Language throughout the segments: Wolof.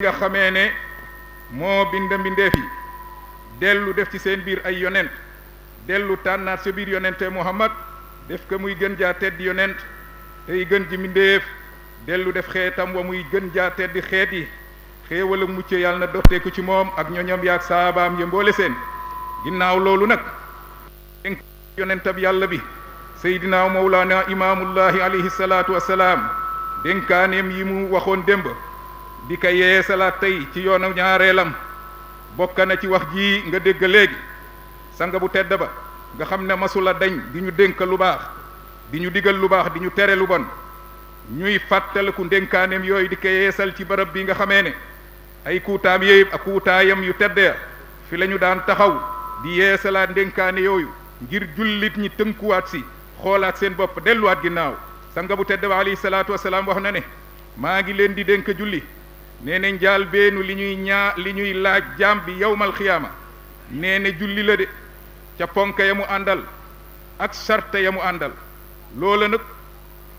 nga xamee ne moo bind mbindeef yi dellu def ci seen biir ay yonent dellu tànnaat sa biir yonente Muhammad def ko muy gën jaa teddi yonent tey gën ji mbindeef dellu def xeetam wa muy gën jaa teddi xeet yi xéewal ak mucc yàlla na dotteeku ci moom ak ñoñom yaak saabaam ya mboole seen ginnaaw loolu nag dénk yonentab yàlla bi seydinaa mawlaana imaamullahi alayhi salaatu wassalaam dénkaaneem yi mu waxoon démb di ka yee salaat tey ci yoonu ñaareelam bokk na ci wax ji nga dégg léegi sanga bu tedd ba nga xam ne masula dañ di ñu dénk lu baax di ñu digal lu baax di ñu tere lu bon ñuy fàttaliku ndénkaaneem yooyu di ko yeesal ci barab bi nga xamee ne ay kuutaam yépp ak kuutaayam yu tedd ya fi la ñu daan taxaw di yeesalaat ndénkaane yooyu ngir jullit ñi tënkuwaat si xoolaat seen bopp delluwaat ginnaaw sanga bu tedd ba alayhi salaatu wasalaam wax na ne maa ngi leen di dénk julli nee ne njaal beenu li ñuy laaj jaam bi yawmal xiyaama nee ne julli la de ca ponk ya mu àndal ak sarte ya mu àndal loola nag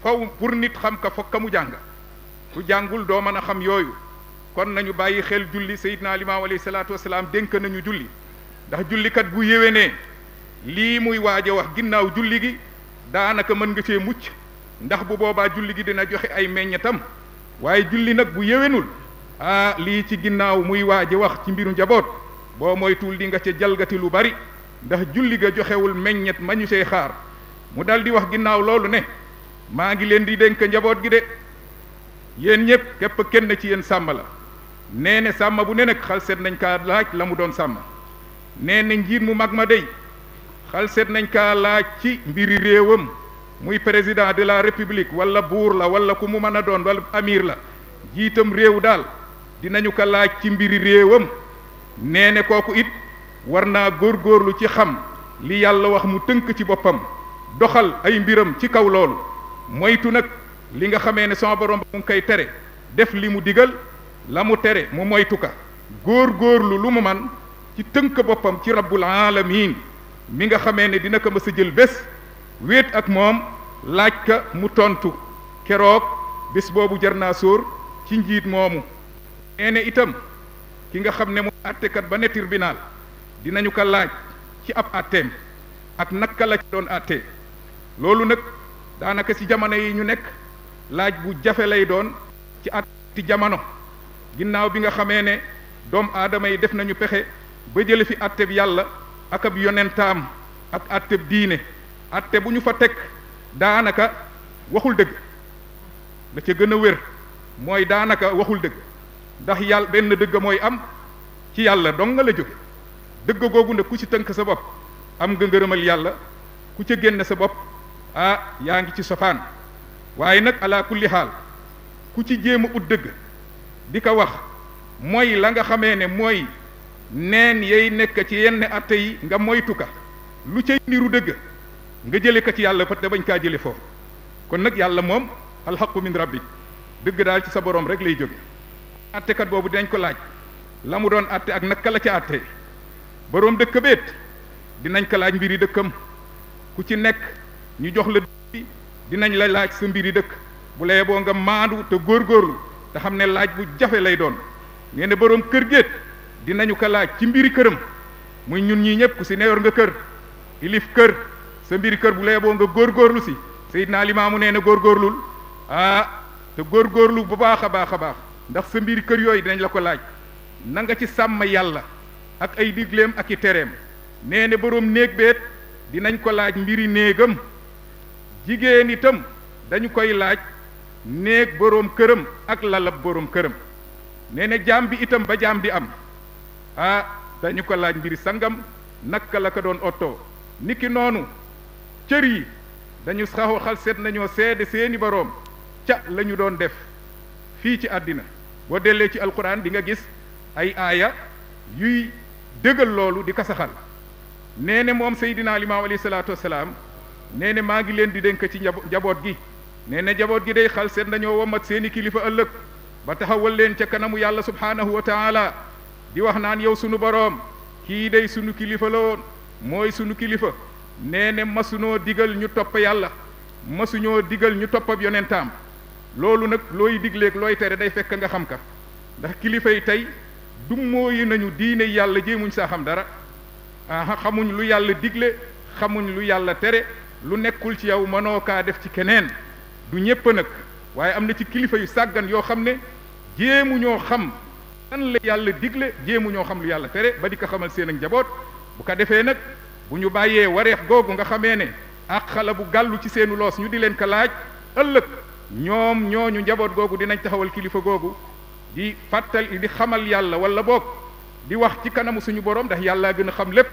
faw pour nit xam ka fokk mu jàng ku jàngul doo mën a xam yooyu kon nañu bàyyi xel julli Seydina Limaamu alayhi salaatu wasalaam dénk nañu julli ndax jullikat bu yéwénee lii muy waaj a wax ginnaaw julli gi daanaka mën nga cee mucc ndax bu boobaa julli gi dina joxe ay meññetam waaye julli nag bu yéwénul lii ci ginnaaw muy waaj a wax ci mbiru njaboot boo moytuwul di nga ca jalgati lu bari ndax julli ga joxewul meññet ma ñu see xaar mu dal di wax ginnaaw loolu ne maa ngi leen di dénk njaboot gi de yéen ñëpp képp kenn ci yéen sàmm la nee ne sàmm bu ne nag xal seet nañ kaa laaj la mu doon sàmm nee ne njiit mu mag ma dey xal seet nañ kaa laaj ci mbiri réewam muy président de la république wala buur la wala ku mu mën a doon wala amir la jiitam réew daal dinañu ko laaj ci mbiri réewam nee ne kooku it war naa góorgóorlu ci xam li yàlla wax mu tënk ci boppam doxal ay mbiram ci kaw loolu moytu nag li nga xamee ne sama borom mu ngi koy tere def li mu digal la mu tere mu moytu ka góorgóorlu lu mu man ci tënk boppam ci rabbul alamin mi nga xamee ne dina ko mës a jël bés wéet ak moom laaj ka mu tontu keroog bés boobu jar naa sóor ci njiit moomu nee ne itam ki nga xam ne mu àttekat ba ne tribunal dinañu ko laaj ci ab àtteem ak naka la ci doon àttee loolu nag daanaka ci jamono yi ñu nekk laaj bu jafe lay doon ci atti jamono ginnaaw bi nga xamee ne doomu aadama yi def nañu pexe ba jële fi àtteb yàlla ak ab yonentaam ak àtteb diine àtte bu ñu fa teg daanaka waxul dëgg la ca gën a wér mooy daanaka waxul dëgg ndax yàlla benn dëgg mooy am ci yàlla dong nga la jóge dëgg googu nag ku ci tënk sa bopp am nga ngërëmal yàlla ku ca génne sa bopp yaa ngi ci sofaan waaye nag ala kulli xaal ku ci jéem a ut dëgg di ko wax mooy la nga xamee ne mooy neen yay nekk ci yenn atte yi nga moytu ka lu cay niru dëgg nga jële ko ci yàlla peut bañ kaa jële foofu kon nag yàlla moom alxaqu min rabbik dëgg daal ci sa borom rek lay jóge attekat boobu dinañ ko laaj la mu doon atte ak naka la ca atte boroom dëkk beet dinañ ko laaj mbiri dëkkam ku ci nekk ñu jox la dëkk dinañ la laaj sa mbiri dëkk bu layee boo nga maandu te góorgóorlu te xam ne laaj bu jafe lay doon nee ne boroom kër géet dinañu ko laaj ci mbiri këram muy ñun ñii ñëpp ku si neyor nga kër ilif kër sa mbiri kër bu layee boo nga góorgóorlu si Seydina Limaamu nee na góorgóorlul te góorgóorlu bu baax a baax a baax ndax sa mbiri kër yooyu dinañ la ko laaj na nga ci sàmm yàlla ak ay digleem ak i tereem nee ne boroom néeg beet dinañ ko laaj mbiri néegam jigéen itam dañu koy laaj néeg boroom këram ak lalab boroom këram nee ne jaam bi itam ba jaam di am dañu ko laaj mbiri sangam naka la ko doon ottoo niki noonu cër yi dañu saxoo xal seet nañoo seede seeni boroom ca la ñu doon def fii ci àddina boo dellee ci alquran di nga gis ay aaya yuy dëggal loolu di ko saxal nee ne moom Seydina Limaamu alayhi salaatu wasalaam nee ne maa ngi leen di dénk ci njaboot gi nee ne njaboot gi day xal seet nañoo womat seeni kilifa ëllëg ba taxawal leen ca kanamu yàlla subhaanahu wa taala di wax naan yow sunu boroom kii day sunu kilifa la woon mooy sunu kilifa nee ne masunoo digal ñu topp yàlla masuñoo digal ñu topp ab yonentaam loolu nag looy digleeg looy tere day fekk nga xam ka ndax kilifa yi tey du mooyu nañu diine yàlla jéemuñ saa xam dara xamuñ lu yàlla digle xamuñ lu yàlla tere lu nekkul ci yow mënoo kaa def ci keneen du ñépp nag waaye am na ci kilifa yu sàggan yoo xam ne jéemuñoo xam lan la yàlla digle jéemuñoo xam lu yàlla tere ba di ko xamal seen ak njaboot bu ko defee nag bu ñu bàyyee wareef googu nga xamee ne ak xala bu gàllu ci seenu loos ñu di leen ko laaj ëllëg ñoom ñooñu njaboot googu dinañ taxawal kilifa googu di fàttali di xamal yàlla wala boog di wax ci kanamu suñu borom ndax yàlla gën a xam lépp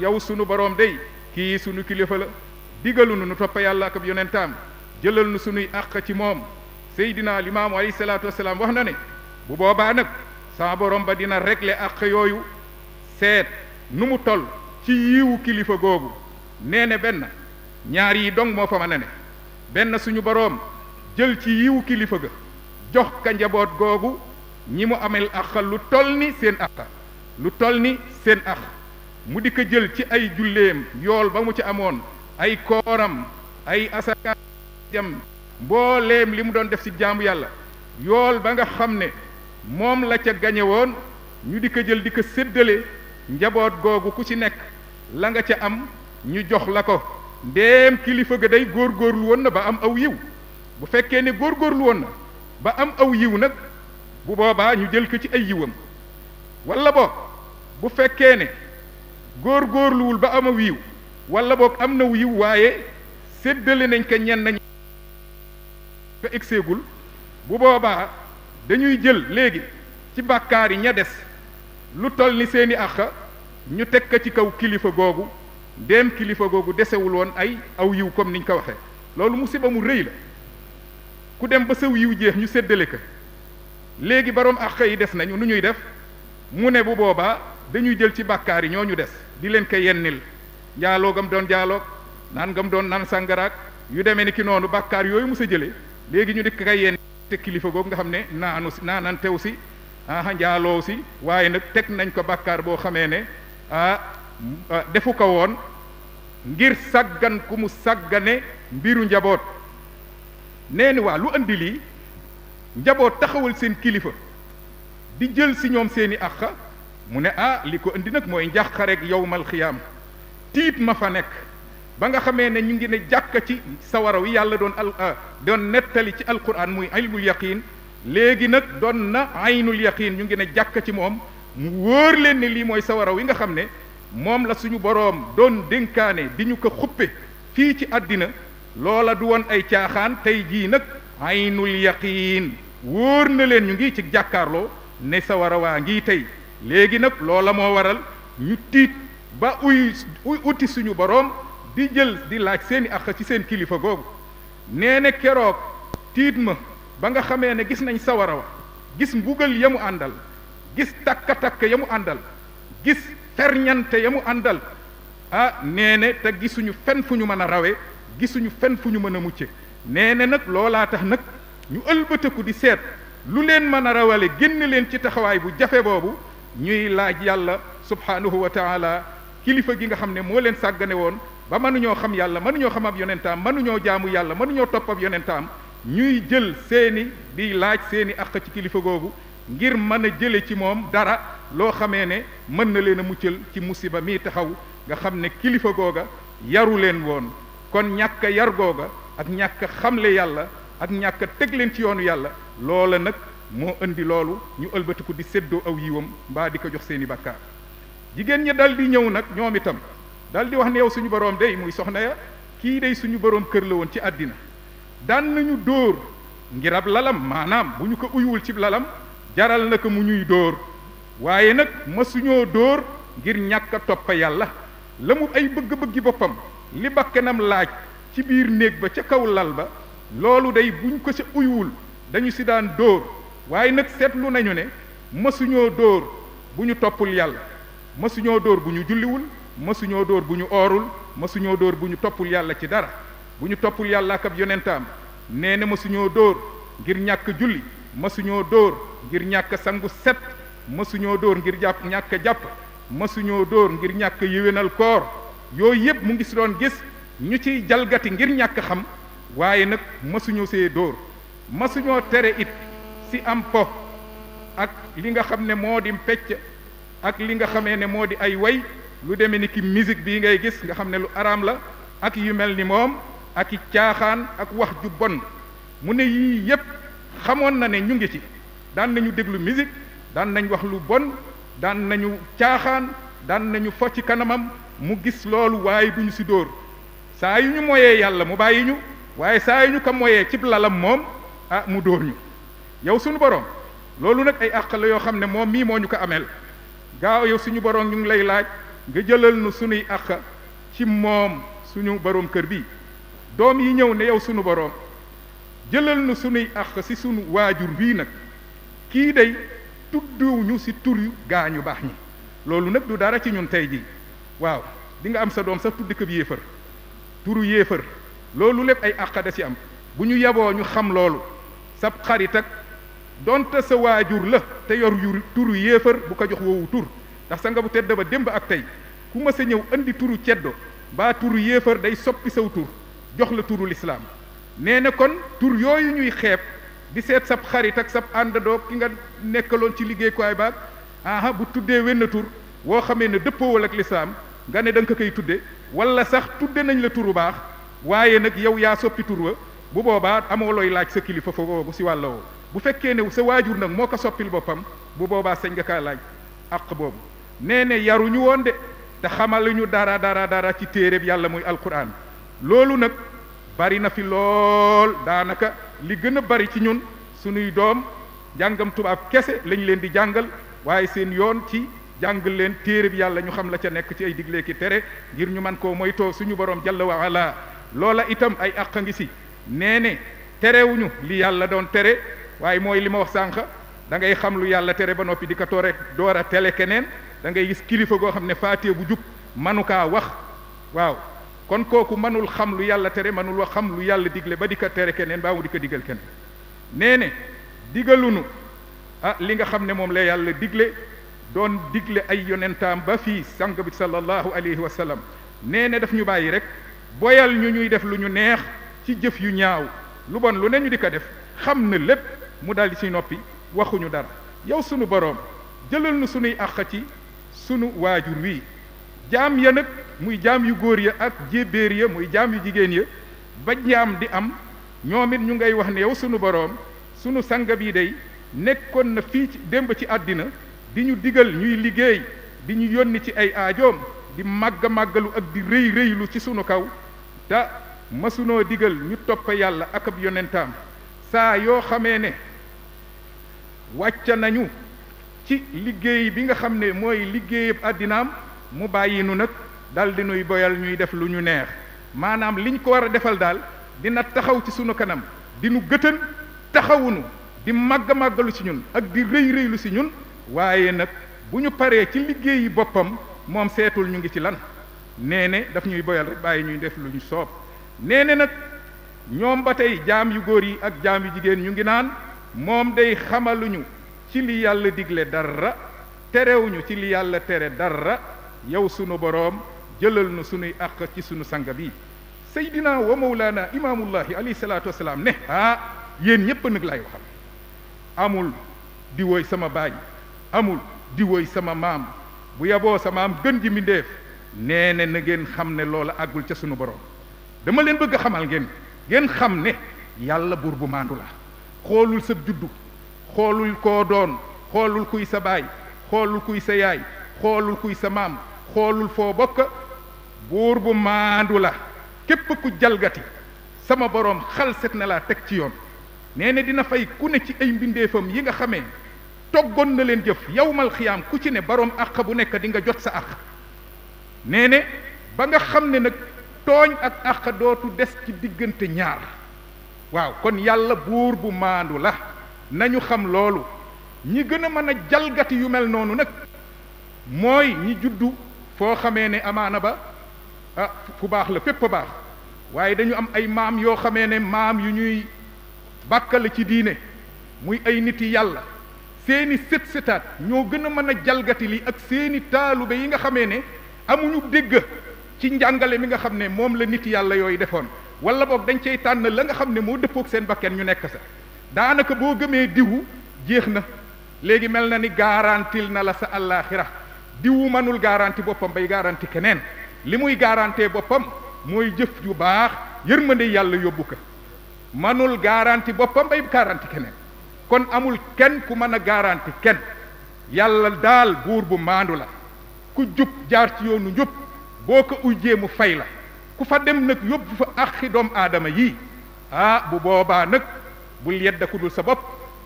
yow suñu borom day kii suñu kilifa la digalu nu toppa yàlla ak ab yonentaam jëlal nu suñuy àq ci moom Seydina Limaamu alayhi salaatu wasalaam wax na ne bu boobaa nag sama borom ba dina régler àq yooyu seet nu mu toll ci yiwu kilifa googu nee ne benn ñaar yi dong moo fa mën a ne benn suñu boroom jël ci yiwu kilifa ga jox ka njaboot googu ñi mu amel àq lu toll ni seen àq lu toll ni seen àq mu di ko jël ci ay julleem yool ba mu ci amoon ay kooram ay asaka jam mbooleem li mu doon def ci jaamu yàlla yool ba nga xam ne moom la ca gañe woon ñu di ko jël di ko séddale njaboot googu ku ci nekk la nga ca am ñu jox la ko ndéem kilifa ga day góorgóorlu woon na ba am aw yiw bu fekkee ne góorgóorlu woon na ba am aw yiw nag bu boobaa ñu jël ko ci ay yiwam wala boog bu fekkee ne góorgóorluwul ba am aw yiw wala boog am na yiw waaye séddale nañ ko ñenn nañ ko egseegul bu boobaa dañuy jël léegi ci bàkkaar yi ña des lu toll ni seeni àq ñu teg ko ci kaw kilifa googu ndéem kilifa googu desewul woon ay aw yiw comme niñ ko waxee loolu musiba mu rëy la ku dem ba saw yiw jeex ñu séddale ko léegi borom àq yi des nañu nu ñuy def mu ne bu boobaa dañuy jël ci bàkkaar yi ñoo ñu des di leen ko yennil njaaloo gam doon jaaloog naan gam doon naan sàngaraak yu demee ni ki noonu bàkkaar yooyu mu sa jëlee léegi ñu di ko yenn te kilifa googu nga xam ne naanan tew si njaaloo si waaye nag teg nañ ko bàkkaar boo xamee ne defu ko woon ngir sàggan ku mu sàggane mbiru njaboot nee ni waa lu andi lii njaboot taxawal seen kilifa di jël si ñoom seeni àq mu ne li ko andi nag mooy njàqareeg yowmal xiyaam tiit ma fa nekk ba nga xamee ne ñu ngi ne jàkka ci sawara wi yàlla doon nettali ci alquran muy ilmul yaqin léegi nag doon na aynul yaqin ñu ngi ne jàkka ci moom mu wóor leen ne lii mooy sawara wi nga xam ne moom la suñu boroom doon dénkaane di ñu ko xuppe fii ci àddina loola du woon ay caaxaan tey jii nag aynul yaqin wóor na leen ñu ngi ci jàkkaarloo ne sawara waa ngi tey léegi nag loola moo waral ñu tiit ba uti suñu boroom di jël di laaj seeni àq ci seen kilifa googu nee na keroog tiit ma ba nga xamee ne gis nañ sawara wa gis mbugal ya mu àndal gis takka-takk ya mu àndal gis ferñante ya mu àndal nee na te gisuñu fen fu ñu mën a rawe gisuñu fen fu ñu mën a mucce nee na nag loolaa tax nag ñu ëlbëtëku di seet lu leen mën a rawale génn leen ci taxawaay bu jafe boobu ñuy laaj yàlla subhanahu wa taala kilifa gi nga xam ne moo leen sàggane woon ba mënuñoo xam yàlla mënuñoo xam ab yonentaam mënuñoo jaamu yàlla mënuñoo topp ab yonentaam ñuy jël seeni di laaj seeni àq ci kilifa googu ngir mën a jële ci moom dara loo xamee ne mën na leen a muccal ci musiba mii taxaw nga xam ne kilifa googa yaru leen woon kon ñàkk a yar googa ak ñàkk a xamle yàlla ak ñàkk a teg leen ci yoonu yàlla loola nag moo indi loolu ñu ëlbatiku di séddoo aw yiwam mbaa di ko jox seeni bàkkaar jigéen ñi dal di ñëw nag ñoom itam dal di wax ne yow suñu boroom day muy soxna ya kii day suñu boroom kër la woon ci àddina daan nañu dóor ngir ab lalam maanaam bu ñu ko uyuwul ci lalam jaral na ko mu ñuy dóor waaye nag masuñoo dóor ngir ñàkk a toppa yàlla la mu ay bëgg-bëggi boppam li bakkanam laaj ci biir néeg ba ca kaw lal ba loolu day buñ ko ca uyuwul dañu si daan dóor waaye nag seetlu nañu ne masuñoo dóor bu ñu toppul yàlla masuñoo dóor bu ñu julliwul masuñoo dóor bu ñu oorul masuñoo dóor bu ñu toppul yàlla ci dara bu ñu toppul yàlla ak ab yonentaam nee na masuñoo dóor ngir ñàkk julli masuñoo dóor ngir ñàkk sangu set masuñoo dóor ngir ñàkk jàpp masuñoo dóor ngir ñàkk yéwénal koor yooyu yëpp mu ngi si doon gis ñu ciy jalgati ngir ñàkk xam waaye nag masuñoo see dóor masuñoo tere it si am po ak li nga xam ne moo di pecc ak li nga xamee ne moo di ay way lu demee ni ki musique bii ngay gis nga xam ne lu araam la ak yu mel ni moom ak i caaxaan ak wax ju bon mu ne yii yépp xamoon na ne ñu ngi ci daan nañu déglu musique daan nañ wax lu bon daan nañu caaxaan daan nañu fo ci kanamam mu gis loolu waaye duñu si dóor saa yu ñu moyee yàlla mu bàyyi ñu waaye saa yu ñu ko moyee cib lalam moom mu dóor ñu yow suñu borom loolu nag ay àq la yoo xam ne moom mii moo ñu ko ameel gaaw yow suñu borom ñu ngi lay laaj nga jëlal nu suñuy àq ci moom suñu borom kër bi doom yi ñëw ne yow suñu borom jëlal nu suñuy àq si suñu waajur bii nag kii day tudduñu si tur yu gaañu baax ñi loolu nag du dara ci ñun tey jii waaw di nga am sa doom sax tuddi ko bi yéefar turu yéefar loolu lépp ay àq da ci am bu ñu yaboo ñu xam loolu sab xarit ak donte sa waajur la te yor yu turu yéefar bu ko jox woowu tur ndax sa nga bu tedd ba démb ak tey ku ma sa ñëw andi turu ceddo baa turu yéefar day soppi saw tur jox la turu lislaam nee na kon tur yooyu ñuy xeeb di seet sab xarit ak sab àndandoo ki nga nekkaloon ci liggéeyukaay baag bu tuddee wenn tur woo xamee ne dëppoowal ak lislaam nga ne da nga ko koy tudde wala sax tudde nañ la turu baax waaye nag yow yaa soppi tur wa bu boobaa amoo looy laaj sa kilifa fa boobu si wàlla woo bu fekkee ne sa waajur nag moo ko soppil boppam bu boobaa sañ nga kaa laaj àq boobu nee ne yaruñu woon de te xamaluñu dara ci téereb yàlla muy alquran loolu nag bari na fi lool daanaka li gën a bari ci ñun suñuy doom jàngam tubaab kese lañ leen di jàngal waaye seen yoon ci jàngal leen téereb yàlla ñu xam la ca nekk ci ay digle ki tere ngir ñu man koo moytoo suñu borom jalla wa ala loola itam ay àq ngi si nee ne terewuñu li yàlla doon tere waaye mooy li ma wax sànq da ngay xam lu yàlla tere ba noppi di ko toore door a tele keneen da ngay gis kilifa goo xam ne faatee bu jub manu kaa wax waaw kon kooku mënul xam lu yàlla tere mënul wax xam lu yàlla digle ba di ko tere keneen baa mu di ko digal keneen nee ne digalunu li nga xam ne moom la yàlla digle doon digle ay yonentaam ba fii sang bi sallallahu alayhi wa sallam nee ne daf ñu bàyyi rek boyal ñu ñuy def lu ñu neex ci jëf yu ñaaw lu bon lu ne ñu di ko def xam na lépp mu daldi ci noppi waxuñu dara yow sunu boroom jëlal nu sunuy àq ci sunu waajur wi jaam ya nag muy jaam yu góor ya ak jébbéer ya muy jaam yu jigéen ya ba jaam di am ñoom it ñu ngay wax ne yow sunu boroom sunu sanga bii day nekkoon na fii ci démb ci àddina di ñu digal ñuy liggéey di ñu yónni ci ay aajoom di màggalu ak di rëy rëylu ci sunu kaw te masunoo digal ñu topp yàlla ak ab yonentaam saa yoo xamee ne wàcca nañu ci liggéey bi nga xam ne mooy liggéeyab àddinaam mu bàyyi nu nag dal di nuy boyal ñuy def lu ñu neex maanaam liñ ko war a defal daal dina taxaw ci sunu kanam di nu gëtën taxawunu di màggalu ci ñun ak di rëy rëylu ci ñun waaye nag bu ñu paree ci liggéeyi boppam moom seetul ñu ngi ci lan nee ne daf ñuy boyal rek bàyyi ñuy def lu ñu soob nee ne nag ñoom ba tey jaam yu góor yi ak jaam yu jigéen ñu ngi naan moom day xamaluñu ci li yàlla digle dara terewuñu ci li yàlla tere dara yow sunu boroom jëlal nu sunuy àq ci sunu sanga bi seydina wa mawlaana imaamullahi alayhi salaatu wasalaam ne yéen ñépp nag lay waxal amul di woy sama baay amul di woy sama maam bu yaboo sa maam gën ji mbindéef nee ne na ngeen xam ne loola àggul ca sunu boroom dama leen bëgg a xamal ngeen xam ne yàlla buur bu maandu la xoolul sa juddu xoolul koo doon xoolul kuy sa baay xoolul kuy sa yaay xoolul kuy sa maam xoolul foo bokk buur bu maandu la képp ku jalgati sama boroom xalset na laa teg ci yoon nee na dina fay ku ne ci ay mbindeefam yi nga xamee toggoon na leen jëf yawmal xiyaam ku ci ne boroom àq bu nekk di nga jot sa àq nee ne ba nga xam ne nag tooñ ak àq dootu des ci diggante ñaar waaw kon yàlla buur bu maandu la nañu xam loolu ñi gën a mën a jalgati yu mel noonu nag mooy ñi juddu foo xamee ne amaana ba fu baax la fépp baax waaye dañu am ay maam yoo xamee ne maam yu ñuy bàkkale ci diine muy ay nit yi yàlla seeni sët sëtaat ñoo gën a mën a jalgati li ak seeni taalube yi nga xamee ne amuñu dégg ci njàngale mi nga xam ne moom la nit yàlla yooyu defoon wala boog dañ cay tànn la nga xam ne moo dëppook seen bakken ñu nekk sa daanaka boo gëmee diwu jeex na léegi mel na ni garantil na la sa àllaaxira diwu mënul garanti boppam bay garanti keneen li muy garantee boppam mooy jëf yu baax yërmande yàlla yóbbu ko mënul garanti boppam bay garanti keneen kon amul kenn ku mën a garanti kenn yàlla daal buur bu maandu la ku jub jaar ci yoonu njub boo ko ujjee mu fay la ku fa dem nag yóbbu fa axi doom aadama yii bu boobaa nag bul yedda ku dul sa bopp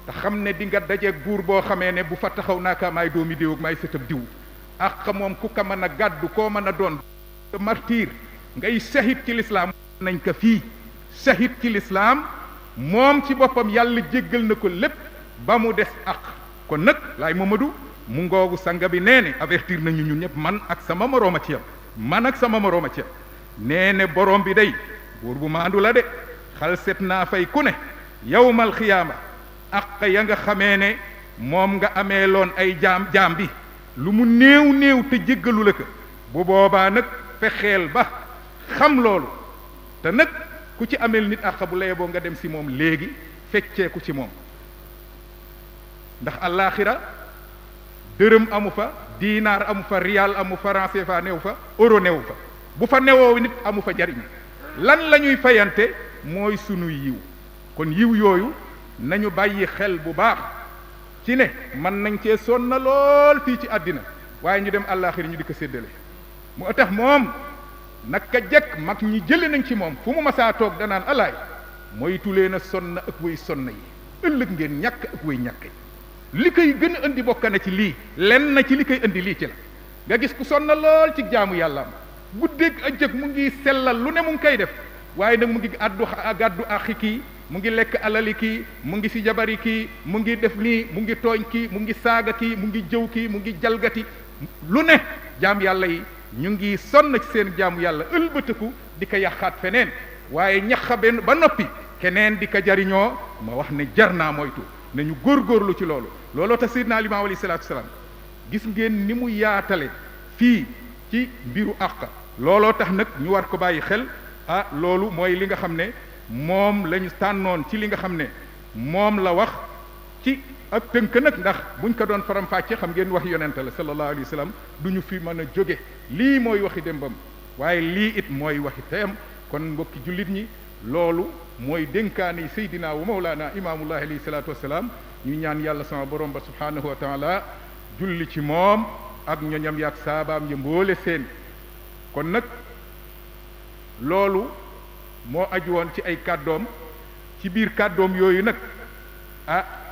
te xam ne di nga dajeeg buur boo xamee ne bu fa taxaw naaka maay doomi diw ak maay sëtab diw ak moom ku ko mën a gàddu koo mën a doon martyr ngay sahid ci lislaam nañ ko fii sahid ci lislaam moom ci boppam yàlla jéggal na ko lépp ba mu des ak kon nag laay Mamadou mu ngoogu sanga bi nee ne avertir nañu ñun ñëpp man ak sama morooma ci yam nee ne borom bi day buur bu maandu la de xal set naa fay ku ne yawmal xiyaama ak ya nga xamee ne moom nga amee loon ay jaam bi lu mu néew te jéggalu la ko bu boobaa nag fexeel ba xam loolu te nag ku ci ameel nit àq bu lay boo nga dem si moom léegi fecceeku ci moom ndax àllaaxira dërëm amu fa diinaar amu fa riyaal amu fa franc CFA newu fa euro newu fa bu fa newoo nit amu fa jariñ lan la ñuy fayante mooy sunu yiw kon yiw yooyu nañu bàyyi xel bu baax ci ne mën nañ cee sonna lool fii ci àddina waaye ñu dem àllaaxira ñu di ko séddale moo tax moom naka jekk mag ñi jële nañ ci moom fu mu masaa toog danaan alaay moytu leen a sonna ak way sonna yi ëllëg ngeen ñàkk ak way ñàkk yi li koy gën a indi bokk na ci lii lenn na ci li koy indi lii ci la nga gis ku sonna lool ci jaamu yàlla am guddeeg ëccëg mu ngi sellal lu ne mu ngi koy def waaye nag mu ngi gàddu axi kii mu ngi lekk alali kii mu ngi si jabari kii mu ngi def nii mu ngi tooñ kii mu ngi saaga kii mu ngi jëw kii mu ngi jalgati lu ne jaam yàlla yi ñu ngi sonn ci seen jaamu yàlla ëlbëtëku di ko yàqaat feneen waaye ñaxa benn ba noppi keneen di ko jariñoo ma wax ne jar naa moytu nañu góorgóorlu ci looloo tax Seydina Limaamu alayhi salaatu wasalaam gis ngeen ni mu yaatale fii ci mbiru àq looloo tax nag ñu war ko bàyyi xel loolu mooy li nga xam ne moom lañu tànnoon ci li nga xam ne moom la wax ci ak tënk nag ndax buñ ko doon faram-fàcce xam ngeen wax yonente la sallallahu alayhi wa sallam du ñu fi mën a jóge lii mooy waxi démbam waaye lii it mooy waxi teyam kon mbokki jullit ñi loolu mooy dénkaani Seydina wa Mawlana imaamullahi alayhi salaatu wassalaam ñu ñaan yàlla sama borom ba subhaanahu wa taala julli ci moom ak ñoñam yaak saabaam ya mboole seen kon nag loolu moo aju woon ci ay kàddoom ci biir kàddoom yooyu nag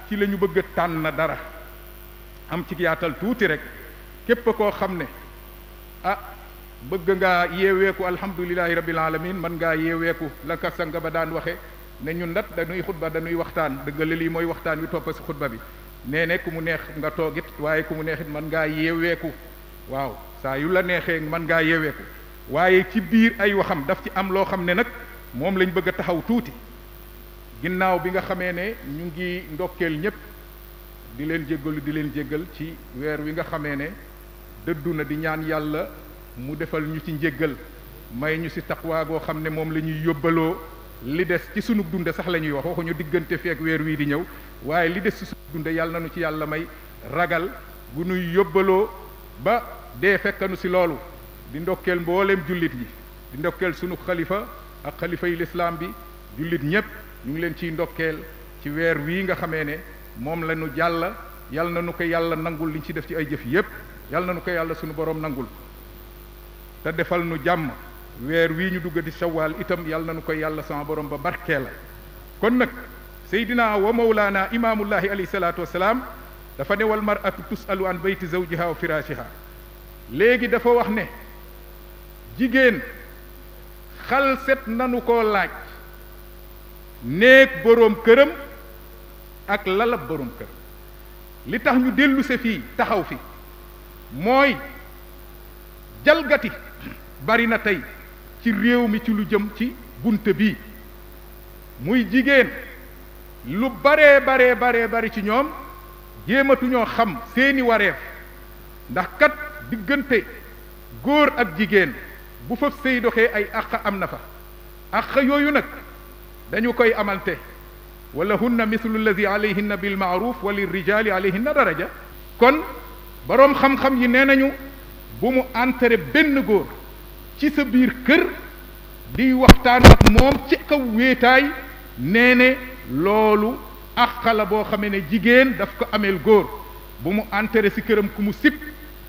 ci la ñu bëgg a tànn dara am ci yaatal tuuti rek képp koo xam ne bëgg ngaa yeeweeku alhamdulillahi rabbil alamin man ngaa yeeweeku la ka sanga ba daan waxe ne ñun nat dañuy xutba dañuy waxtaan dëgg la lii mooy waxtaan wi toppa si xutba bi nee ne ku mu neex nga toogit waaye ku mu neexit man ngaa yeeweeku waaw saa yu la neexee man ngaa yeeweeku waaye ci biir ay waxam daf ci am loo xam ne nag moom lañ bëgg a taxaw tuuti ginnaaw bi nga xamee ne ñu ngi ndokkeel ñépp di leen jéggal ci weer wi nga xamee ne dëddu na di ñaan yàlla mu defal ñu ci njéggal may ñu ci taqwa goo xam ne moom la ñuy yóbbaloo li des ci sunu dunde sax la ñuy wax waxuñu diggante feek weer wii di ñëw waaye li des ci sunu dunde yàlla nañu ci yàlla may ragal gu nuy yóbbaloo ba dee fekkanu ci loolu di ndokkeel mbooleem jullit yi di ndokkeel sunu xalifa ak xalifa yi lislaam bi jullit ñépp ñu ngi leen ciy ndokkeel ci weer wii nga xamee ne moom la ñu jàll yal na nu ko yàlla nangul liñ ci def ci ay jëf yépp yal na nu ko yàlla sunu borom nangul te defal nu jàmm weer wii ñu dugg di sawaal itam yal na nu ko yàlla sama borom ba barkee la kon nag seydina wa mawlaana imaamullahi alayhi salaatu wassalaam dafa ne wal mar'atu tusalu an bayti zawjiha wa firashiha léegi dafa wax ne jigéen xalset nanu koo laaj néeg boroom këram ak lalab boroom këram li tax ñu dellu se fii taxaw fi mooy jalgati bari na tey ci réew mi ci lu jëm ci bunte bii muy jigéen lu bari ci ñoom jéematuñoo xam seeni wareef ndax kat diggante góor ak jigéen bu fa sëy doxee ay àq am na fa àq yooyu nag dañu koy amante wala hunna mislu alladi alayhinna bil maaruf wa lirrijali alayhinna daraja. kon boroom xam-xam yi nee nañu bu mu entere benn góor ci sa biir kër di waxtaan ak moom ci kaw wéetaay nee ne loolu àq la boo xamee ne jigéen daf ko ameel góor. bu mu entere si këram ku mu sib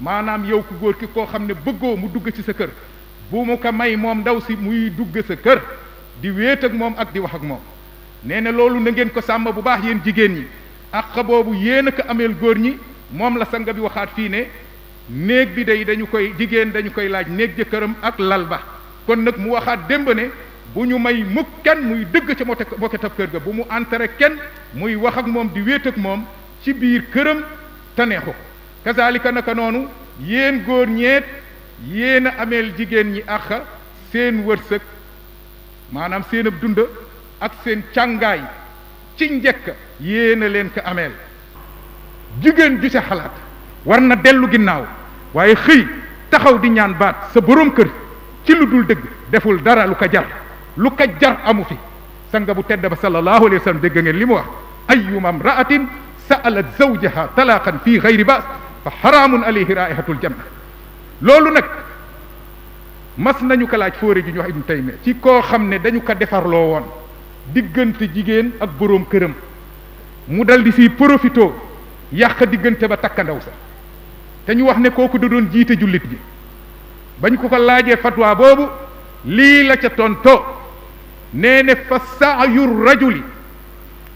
maanaam yow ku góor ki koo xam ne bëggoo mu dugg ci sa kër bu mu ko may moom ndaw si muy dugg sa kër di wéet ak moom ak di wax ak moom. nee na loolu na ngeen ko sàmm bu baax yéen jigéen ñi àq boobu yéen a ko ameel góor ñi. moom la sanga bi waxaat fii ne néeg bi day dañu koy jigéen dañu koy laaj néeg jëkkëram ak lal ba. kon nag mu waxaat démb ne bu ñu may mukk kenn muy dëgg ca moketab kër ga bu mu entere kenn muy wax ak moom di wéet ak moom ci biir këram te neexu ko. kazalika naka noonu yéen góor ñeet yéen a ameel jigéen ñi àq seen wërsëg maanaam seen ab dund ak seen càngaay ci njëkk yéen a leen ko ameel. jigéen ju sa xalaat war na dellu ginnaaw waaye xëy taxaw di ñaan baat sa boroom kër ci lu dul dëgg deful dara lu ko jar amu fi. sanga bu tedd ba sallallahu alayhi wa sallam dégg ngeen li mu wax ayyuma imra'atin sa'alat zawjaha talaqan fii ghayri ba's fa haramun alayhi raihatul janna. loolu nag mas nañu ko laaj fóore ji ñu wax Ibnu Taymiya ci koo xam ne dañu ko defarloo woon diggante jigéen ak boroom këram mu dal di si profito yàq diggante ba takkandaw sa te ñu wax ne kooku da doon jiite jullit bi bañ ko laajee fatwa boobu lii la ca tontoo nee ne fa sa'yu rajuli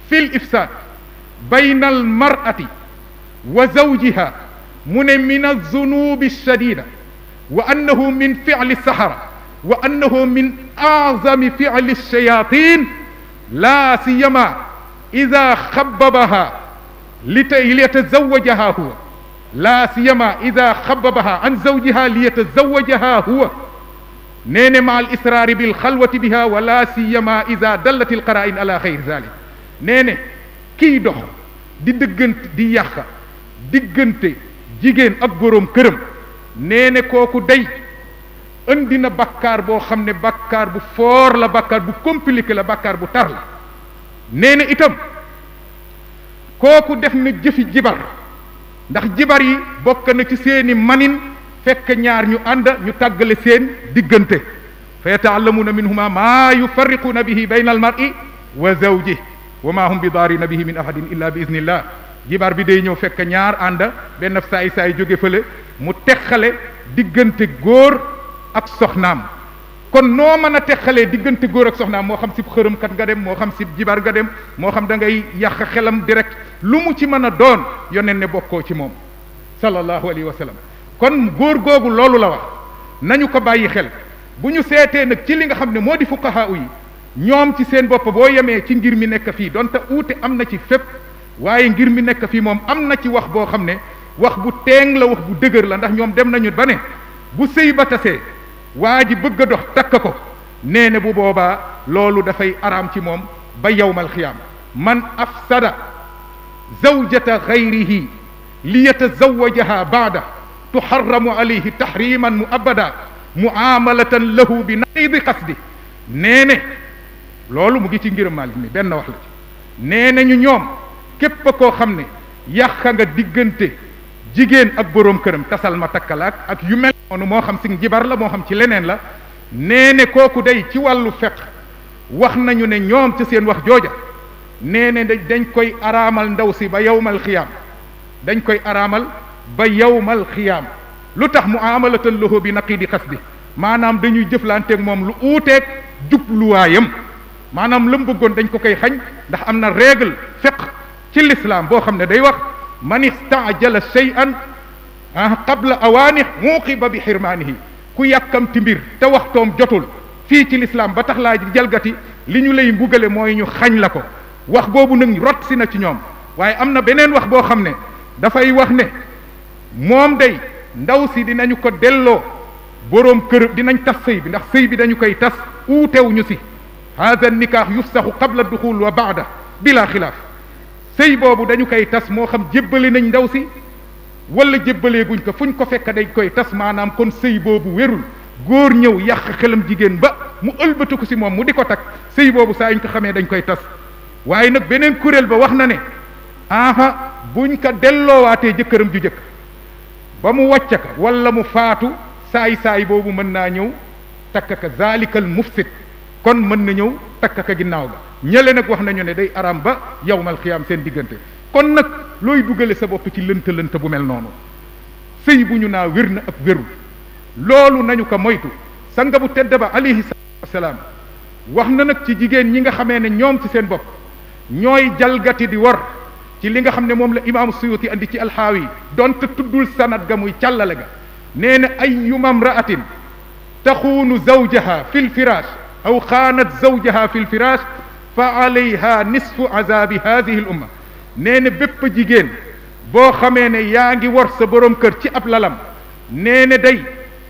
fil ifsaad bayna al mar'ati wa zawjiha mu ne min az-zunubi ash-shadida wa annahu min fi'li as-sahara wa annahu min a'zami fi'li ash-shayatin la siyama idha khabbabaha liyatazawwajaha huwa la siyama idha khabbabaha an zawjiha liyatazawwajaha huwa nee ne ma al israari bil xalwati biha wa la siyama idha dallat al qara'in ala xayri zalik. nee ne kiy dox di dëggante di yàq diggante jigéen ak boroom këram nee ne kooku day indi na bakkaar boo xam ne bakkaar bu foor la bakkaar bu compliqué la bakkaar bu tar la. nee ne itam kooku def na jëfi jibar ndax jibar yi bokk na ci seeni manin fekk ñaar ñu ànd ñu tàggale seen diggante fa yata'allamuna minhuma maa yufarriquna bihi bayna al-mar'i wa zawjihi wa ma hum bi daarina bihi min ahadin illa bi iznillah. jibar bi day ñëw fekk ñaar ànd benn saay jóge fële mu teqale diggante góor ak soxnaam. kon noo mën a teqalee diggante góor ak soxnaam moo xam si xërëmkat nga dem moo xam si jibar nga dem moo xam da ngay yàq xelam direct lu mu ci mën a doon yoneen ne bokkoo ci moom sallallahu alayhi wa sallam. kon góor googu loolu la wax nañu ko bàyyi xel. bu ñu seetee nag ci li nga xam ne moo di fuqahaa yi ñoom ci seen bopp boo yemee ci ngir mi nekk fii donte uute am na ci fépp waaye ngir mi nekk fii moom am na ci wax boo xam ne wax bu teeng la wax bu dëgër la ndax ñoom dem nañu ba ne bu sëy ba tasee waa ji bëgg a dox takk ko nee na bu boobaa loolu dafay araam ci moom ba yawmal xiyaam. man afsada zawjata gayrihi li yatazawwajaha baada tuharramu alayhi tahriman muabada muamalatan lahu bi naqidi qasdi. nee ne loolu mu ngi ci ngir Maalik mi benn wax la ci. nee nañu ñoom képp koo xam ne yàq nga diggante jigéen ak boroom këram tasal ma takkalaak ak yu mel noonu moo xam si jibar la moo xam ci leneen la. nee ne kooku day ci wàllu fiqh wax nañu ne ñoom ci seen wax jooja nee ne dañ koy araamal ndaw si ba yawmal xiyaam. dañ koy araamal ba yawmal xiyaam. lu tax muamalatan lahu bi naqidi qasdi maanaam dañuy jëflanteeg moom lu uuteeg jubluwaayam maanaam la mu bëggoon dañ ko koy xañ ndax am na règle fiqh ci l'islam boo xam ne day wax man istaajala shay'an qabla awaani muqiba bi xirmaanihi. ku yàkkamti mbir te waxtoom jotul fii ci l'islam ba tax laa jalgati li ñu lay mbugale mooy ñu xañ la ko. wax boobu nag rot si na ci ñoom waaye am na beneen wax boo xam ne dafay wax ne moom day ndaw si dinañu ko delloo boroom kër dinañ tas sëy bi ndax sëy bi dañu koy tas uutewuñu si. hada nikaax yufsaxu qabla duxul wa baada bila xilaaf. sëy boobu dañu koy tas moo xam jébbale nañ ndaw si wala jébbalee guñ ko fuñ ko fekk dañ koy tas maanaam kon sëy boobu wérul. góor ñëw yàq xelam jigéen ba mu ëlbatu ko si moom mu di ko takk sëy boobu saa yuñ ko xamee dañ koy tas. waaye nag beneen kuréel ba wax na ne aha buñ ko delloowaatee jëkkëram ju jëkk ba mu wàcc ka wala mu faatu saay boobu mën naa ñëw takk ka zalikal mufsid kon mën na ñëw takk ka ginnaaw ga ñële nag wax nañu ne day araam ba yawmal xiyaam seen diggante kon nag looy dugale sa bopp ci lënt bu mel noonu sëy bu ñu naa wér na ak wérul loolu nañu ko moytu sanga bu tedd ba alayhi salaam wax na nag ci jigéen ñi nga xamee ne ñoom ci seen bopp ñooy jalgati di war ci li nga xam ne moom la imaamu Suyuti andi ci alxaawi donte tuddul sanad ga muy càllale ga nee na ayyuma imra'atin taxuunu zawjaha fi lfirash aw xaanat zawjaha fi lfirash fa alayha nisfu azabi hadihi l umma nee na bépp jigéen boo xamee ne yaa ngi war sa borom kër ci ab lalam nee na day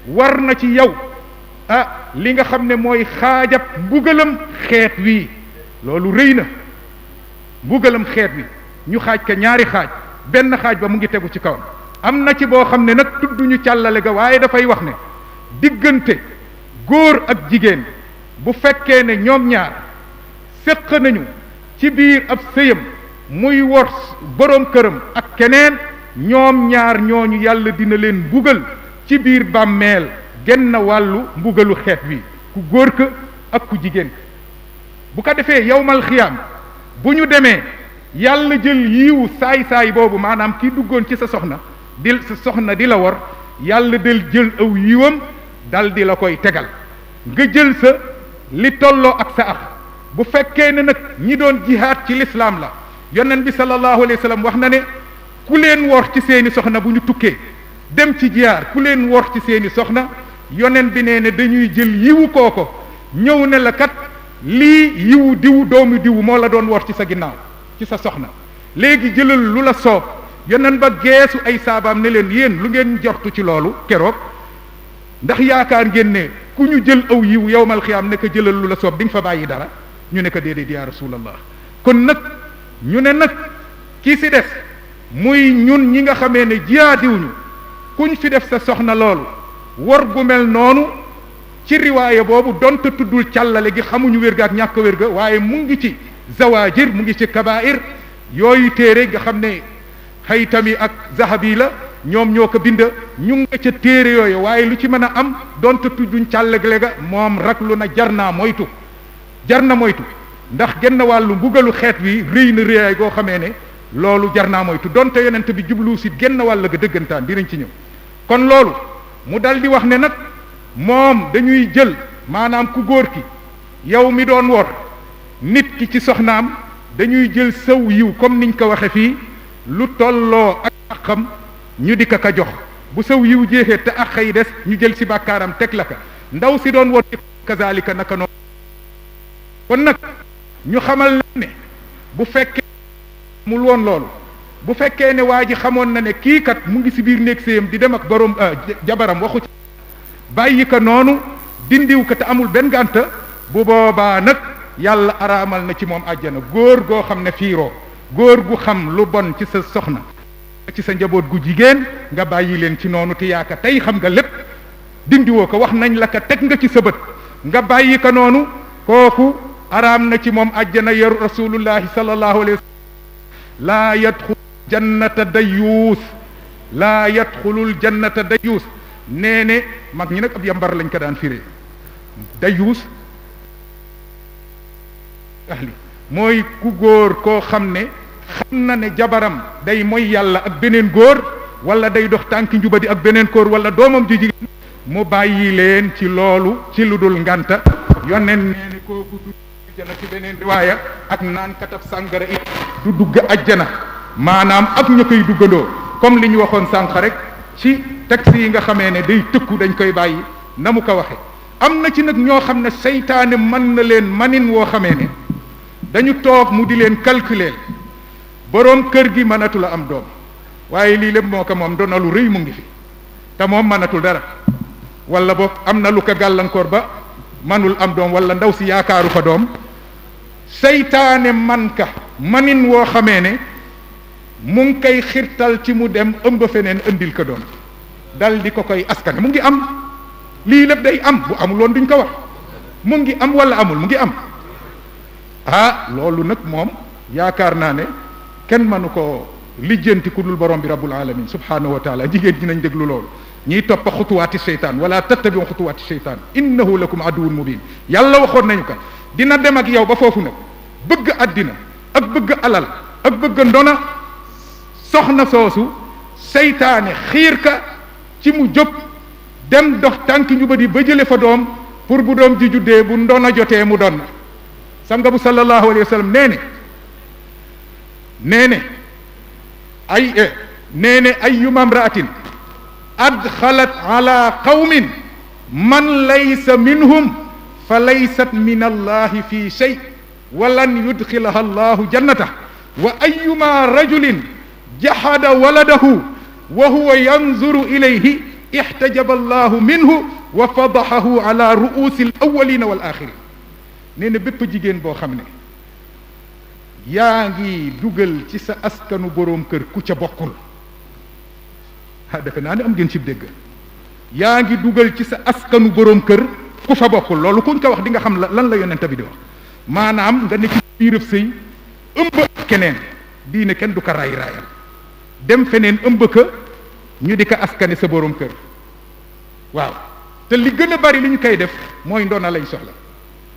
war na ci yow li nga xam ne mooy xaajab mbugalam xeet wi loolu rëy na mbugalam xeet wi ñu xaaj ka ñaari xaaj benn xaaj ba mu ngi tegu ci kawam am na ci boo xam ne nag tudduñu càllale ga waaye dafay wax ne diggante góor ak jigéen bu fekkee ne ñoom ñaar séq nañu ci biir ab sëyam muy wor boroom këram ak keneen ñoom ñaar ñooñu yàlla dina leen mbugal ci biir bàmmeel genn wàllu mbugalu xeet wi ku góor ka ak ku jigéen ka bu ko defee yawmal xiyaam bu ñu demee yàlla jël yiiwu saay boobu maanaam kii duggoon ci sa soxna di la wor yàlla del jël aw yiiwam dal di la koy tegal nga jël sa li tolloo ak sa ax bu fekkee ne nag ñi doon jihaad ci lislaam la yonent bi sallallahu alayhi wa sallam wax na ne ku leen wor ci seeni soxna bu ñu tukkee dem ci jihaad ku leen wor ci seeni soxna yonent bi nee ne dañuy jël yiwu kooko ñëw ne la kat lii yiwu diwu doomu diwu moo la doon wor ci sa ginnaaw ci sa soxna léegi jëlal lu la soob yonent ba geesu ay saabaam ne leen yéen lu ngeen jortu ci loolu keroog ndax yaakaar ngeen ne ku ñu jël aw yiw yawmal xiyaam ne ko jëlal lu la soob di nga fa bàyyi dara ñu ne ko déedéet yaa rasulallah kon nag ñu ne nag kii si des muy ñun ñi nga xamee ne jiyaadiwuñu kuñ fi def sa soxna loolu wor gu mel noonu ci riwaaya boobu donte tuddul càllale gi xamuñu wér ga ak ñàkk wér ga waaye mu ngi ci zawajir mu ngi ci kabair yooyu téere nga xam ne Haytami ak Zahabi la ñoom ñoo ko bind ñu nga ca téere yooyu waaye lu ci mën a am donte tudduñ càllale ga moom raglu na jar na moytu ndax genn wàllu mbugalu xeet wi rëy na rëyaay goo xamee ne loolu jar naa moytu donte yonent bi jublu si genn wàll ga dëggantaan dinañ ci ñëw kon loolu mu dal di wax ne nag moom dañuy jël maanaam ku góor ki yow mi doon wor nit ki ci soxnaam dañuy jël saw yiw comme niñ ko waxe fii lu tolloo ak àqam ñu di ko ka jox bu saw yiw jeexee te àq yi des ñu jël si bàkkaaram teg la ka ndaw si doon wor kazalika naka noonu kon nag ñu xamal ne bu fekkee mul woon loolu bu fekkee ne waa ji xamoon na ne kii kat mu ngi si biir néeg séyam di dem ak borom jabaram waxu ci bàyyi ko noonu dindiw ko te amul benn gànta bu boobaa nag yàlla araamal na ci moom àjjana góor goo xam ne fiiroo góor gu xam lu bon ci sa soxna ci sa njaboot gu jigéen nga bàyyi leen ci noonu te yaaka tey xam nga lépp dindiwoo ko wax nañ la ko teg nga ci sa bët nga bàyyi ko noonu kooku araam na ci moom àjjana yaru rasulullahi sallallahu alayhi wa sallam laa yadxul jannata dayuus laa yadxulul jannata dayuus nee ne mag ñi nag ab yambar lañ ko daan firee dayuus ahli mooy ku góor koo xam ne xam na ne jabaram day mooy yàlla ak beneen góor wala day dox tànki njubadi ak beneen góor wala doomam ju jigéen mu bàyyi leen ci loolu ci lu dul nganta yoneen nee ne kooku du ajjana ci beneen riwaaya ak naan katab sàngara it du dugg ajjana maanaam ak ñu koy duggandoo comme li ñu waxoon sànq rek ci texte yi nga xamee ne day tëkku dañ koy bàyyi na mu ko waxe am na ci nag ñoo xam ne seytaane mën na leen manin woo xamee ne dañu toog mu di leen calculer boroom kër gi mënatul a am doom waaye lii lépp moo ko moom dona lu rëy mu ngi fi te moom mënatul dara wala boog am na lu ko gàllankoor ba manul am doom wala ndaw si yaakaaru fa doom seytaane man ka manin woo xamee ne mu ngi koy xirtal ci mu dem ëmb feneen indil ko doom dal di ko koy askane mu ngi am lii lépp day am bu amul woon duñ ko wax mu ngi am wala amul mu ngi am ah loolu nag moom yaakaar naa ne kenn mënu ko lijjanti ku dul borom bi rabbul alamin subhanahu wa taala. jigéen ñi nañ déglu loolu, ñiy toppa xutuwaati seytaan wala tattabiu xutuwaati seytaan innahu lakum aduwwun mubin. yàlla waxoon nañu ko dina dem ak yow ba foofu nag bëgg àddina ak bëgg alal ak bëgg ndona soxna soosu seytaane xiir ka ci mu jóg dem dox tànki ñu bari ba jële fa doom pour bu doom ji juddee bu ndona jotee mu doon. sanga bu sallallahu alayhi wa sallam nee ne ayyuma imra'atin adxalat ala qawmin man laysa minhum fa laysat min allahi fi shay wa lan yudxilaha allahu jannata wa ayyuma rajulin jahada waladahu wa huwa yanzuru ilayhi ihtajaba allahu minhu wa fadahahu ala ru'usi al awwalina wal axirin. nee na bépp jigéen boo xam ne yaa ngi dugal ci sa askanu boroom kër ku ca bokkul, defe naa ne am ngeen ci dégg, yaa ngi dugal ci sa askanu boroom kër ku fa bokkul. loolu kuñ ko wax di nga xam lan la yonent bi di wax. maanaam nga ne ci biirëb sëy ëmb keneen, diine kenn du ko raay raayal, dem feneen ëmb ka ñu di ko askane sa boroom kër. waaw te li gën a bari li ñu koy def mooy ndoona lañ soxla.